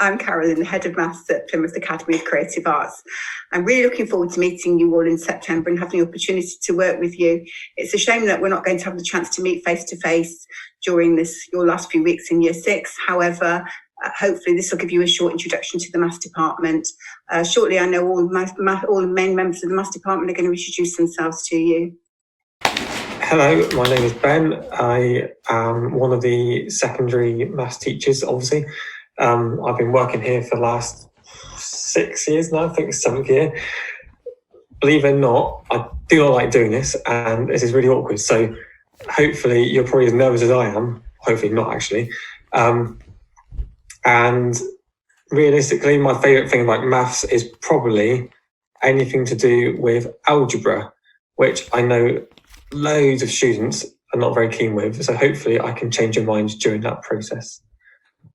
I'm Carolyn, the Head of Maths at Plymouth Academy of Creative Arts. I'm really looking forward to meeting you all in September and having the opportunity to work with you. It's a shame that we're not going to have the chance to meet face to face during your last few weeks in Year 6. However, hopefully this will give you a short introduction to the Maths department. Shortly, I know all the main members of the Maths department are going to introduce themselves to you. Hello, my name is Ben. I am one of the secondary maths teachers, obviously. I've been working here for the last 6 years now, I think it's 7th year. Believe it or not, I do not like doing this, and this is really awkward. So hopefully you're probably as nervous as I am. Hopefully not, actually. And realistically, my favourite thing about maths is probably anything to do with algebra, which I know loads of students are not very keen with, so hopefully I can change your mind during that process.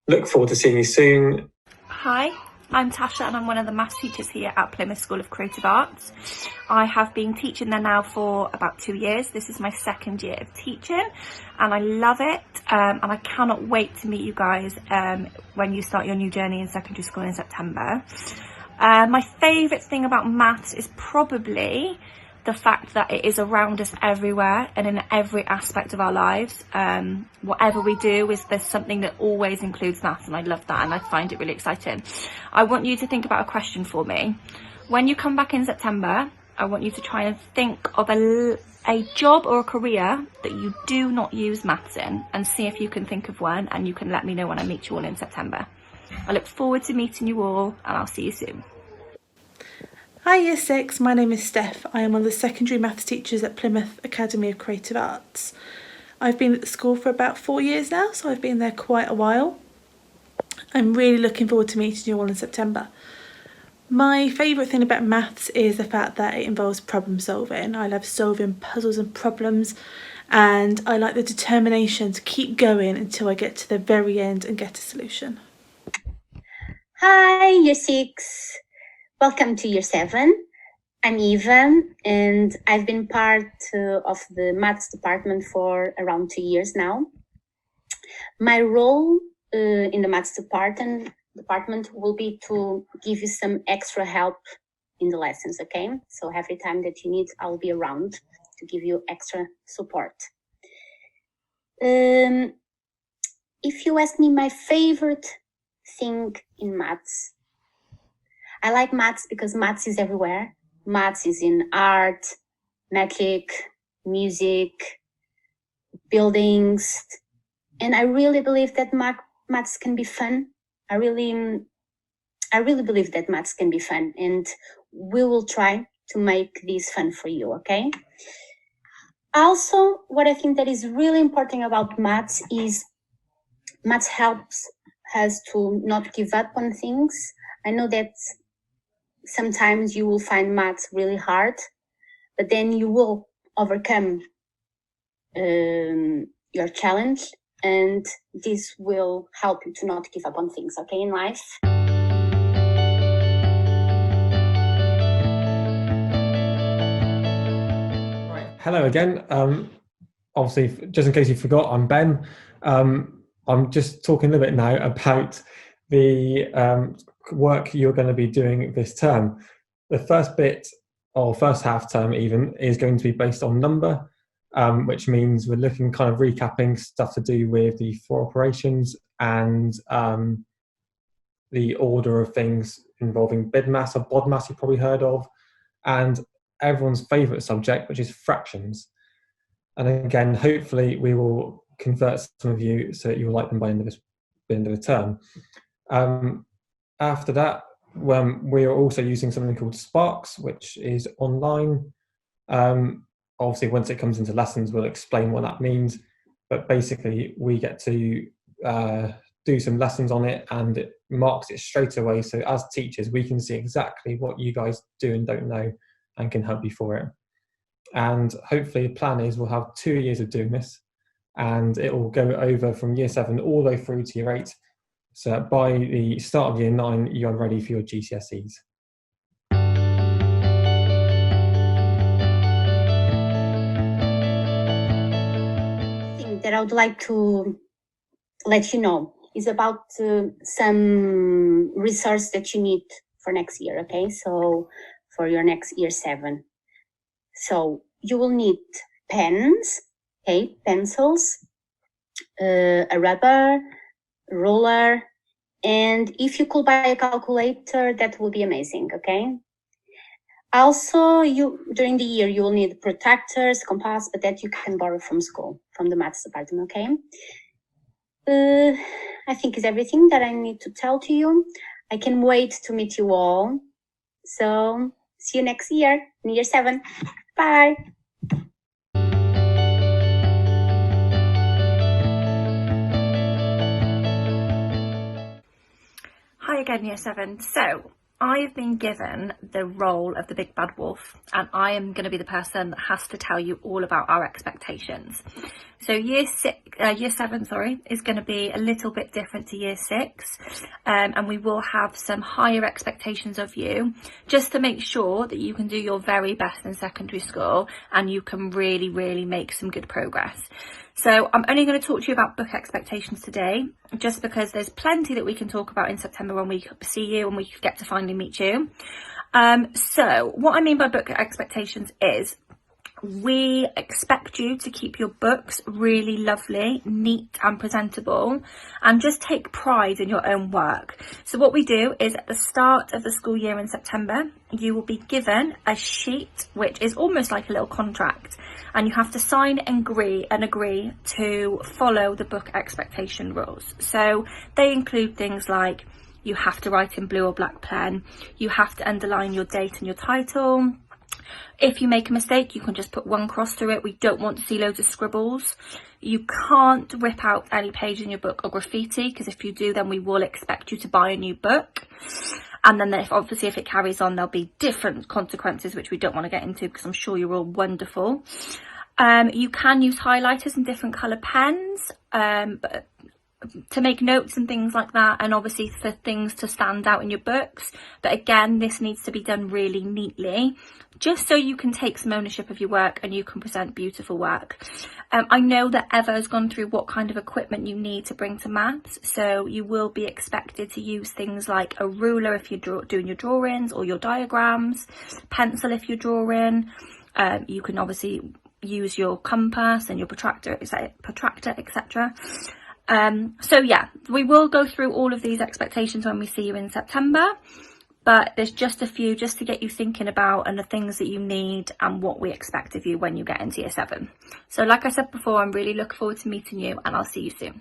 Look forward to seeing you soon. Hi, I'm Tasha and I'm one of the maths teachers here at Plymouth School of Creative Arts. I have been teaching there now for about 2 years. This is my 2nd year of teaching and I love it, and I cannot wait to meet you guys when you start your new journey in secondary school in September. My favourite thing about maths is probably the fact that it is around us everywhere and in every aspect of our lives. Whatever we do, there's something that always includes maths, and I love that and I find it really exciting. I want you to think about a question for me. When you come back in September, I want you to try and think of a job or a career that you do not use maths in, and see if you can think of one, and you can let me know when I meet you all in September. I look forward to meeting you all, and I'll see you soon. Hi Year 6, my name is Steph. I am one of the secondary maths teachers at Plymouth Academy of Creative Arts. I've been at the school for about 4 years now, so I've been there quite a while. I'm really looking forward to meeting you all in September. My favourite thing about maths is the fact that it involves problem solving. I love solving puzzles and problems, and I like the determination to keep going until I get to the very end and get a solution. Hi Year 6. Welcome to Year 7. I'm Eva and I've been part of the Maths department for around 2 years now. My role in the Maths department will be to give you some extra help in the lessons, okay? So every time that you need, I'll be around to give you extra support. If you ask me my favorite thing in maths, I like maths because maths is everywhere. Maths is in art, magic, music, buildings. And I really believe that maths can be fun. I really believe that maths can be fun, and we will try to make this fun for you, okay? Also, what I think that is really important about maths is maths helps us to not give up on things. I know that sometimes you will find maths really hard, but then you will overcome your challenge, and this will help you to not give up on things, okay, in life. Right. Hello again. Obviously, just in case you forgot, I'm Ben. I'm just talking a little bit now about the work you're going to be doing this term. The first bit, or first half term even, is going to be based on number, which means we're looking kind of recapping stuff to do with the 4 operations and the order of things involving BIDMAS or BODMAS you've probably heard of, and everyone's favourite subject, which is fractions. And again, hopefully we will convert some of you so that you'll like them by the end of the term. After that, we are also using something called Sparks, which is online. Obviously, once it comes into lessons, we'll explain what that means. But basically, we get to do some lessons on it, and it marks it straight away. So as teachers, we can see exactly what you guys do and don't know and can help you for it. And hopefully the plan is we'll have 2 years of doing this, and it will go over from Year 7 all the way through to Year 8. So by the start of Year 9, you're ready for your GCSEs. That I would like to let you know is about some resource that you need for next year, okay? So for your next year 7. So you will need pens, okay, pencils, a rubber, ruler, and if you could buy a calculator, that will be amazing, okay? Also, during the year, you will need protractors, compass, but that you can borrow from school, from the maths department, okay? I think is everything that I need to tell to you. I can wait to meet you all. So see you next year, in year 7. Bye. Hi again, Year 7. So, I have been given the role of the big bad wolf, and I am going to be the person that has to tell you all about our expectations. So year 7 is going to be a little bit different to year 6, and we will have some higher expectations of you, just to make sure that you can do your very best in secondary school and you can really, really make some good progress. So I'm only going to talk to you about book expectations today, just because there's plenty that we can talk about in September when we see you and we get to finally meet you. So what I mean by book expectations is we expect you to keep your books really lovely, neat and presentable, and just take pride in your own work. So what we do is at the start of the school year in September, you will be given a sheet which is almost like a little contract, and you have to sign and agree to follow the book expectation rules. So they include things like you have to write in blue or black pen, you have to underline your date and your title. If you make a mistake, you can just put 1 cross through it. We don't want to see loads of scribbles. You can't rip out any page in your book or graffiti, because if you do, then we will expect you to buy a new book. And then if it carries on, there'll be different consequences, which we don't want to get into, because I'm sure you're all wonderful. You can use highlighters and different colour pens, but to make notes and things like that, and obviously for things to stand out in your books. But again, this needs to be done really neatly, just so you can take some ownership of your work and you can present beautiful work. I know that Eva has gone through what kind of equipment you need to bring to maths, so you will be expected to use things like a ruler if you're doing your drawings or your diagrams, pencil if you're drawing. You can obviously use your compass and your protractor, etc. So yeah, we will go through all of these expectations when we see you in September, but there's just a few just to get you thinking about and the things that you need and what we expect of you when you get into year 7. So like I said before, I'm really looking forward to meeting you, and I'll see you soon.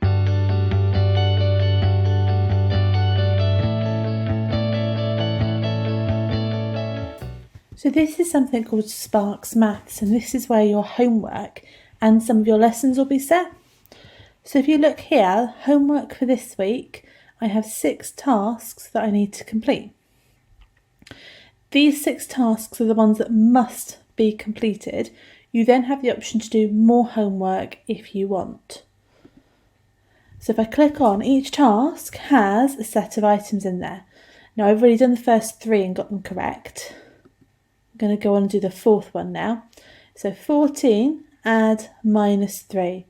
So this is something called Sparks Maths, and this is where your homework and some of your lessons will be set. So if you look here, homework for this week, I have 6 tasks that I need to complete. These 6 tasks are the ones that must be completed. You then have the option to do more homework if you want. So if I click on, each task has a set of items in there. Now I've already done the first 3 and got them correct. I'm going to go on and do the 4th one now. So 14 add -3.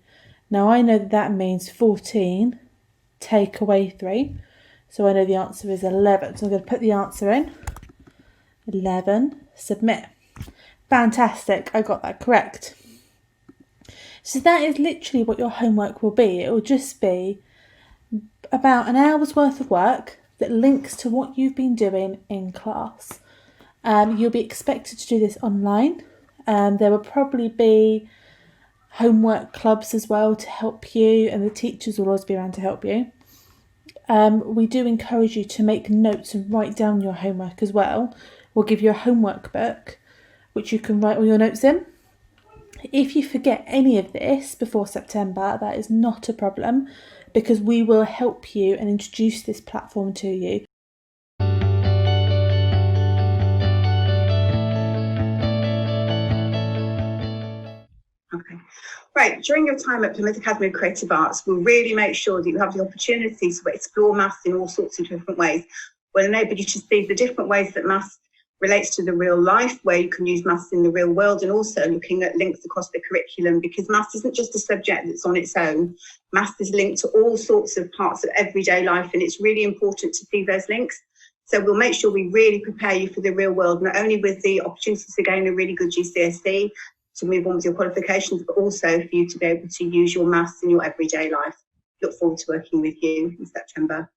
Now I know that means 14 take away 3. So I know the answer is 11. So I'm going to put the answer in. 11, submit. Fantastic, I got that correct. So that is literally what your homework will be. It will just be about an hour's worth of work that links to what you've been doing in class. You'll be expected to do this online. There will probably be homework clubs as well to help you, and the teachers will always be around to help you. We do encourage you to make notes and write down your homework as well. We'll give you a homework book which you can write all your notes in. If you forget any of this before September, that is not a problem, because we will help you and introduce this platform to you. Okay. Right, during your time at Plymouth Academy of Creative Arts, we'll really make sure that you have the opportunity to explore maths in all sorts of different ways. We'll enable you to see the different ways that maths relates to the real life, where you can use maths in the real world, and also looking at links across the curriculum, because maths isn't just a subject that's on its own. Maths is linked to all sorts of parts of everyday life, and it's really important to see those links. So we'll make sure we really prepare you for the real world, not only with the opportunities to gain a really good GCSE, to move on with your qualifications, but also for you to be able to use your maths in your everyday life. Look forward to working with you in September.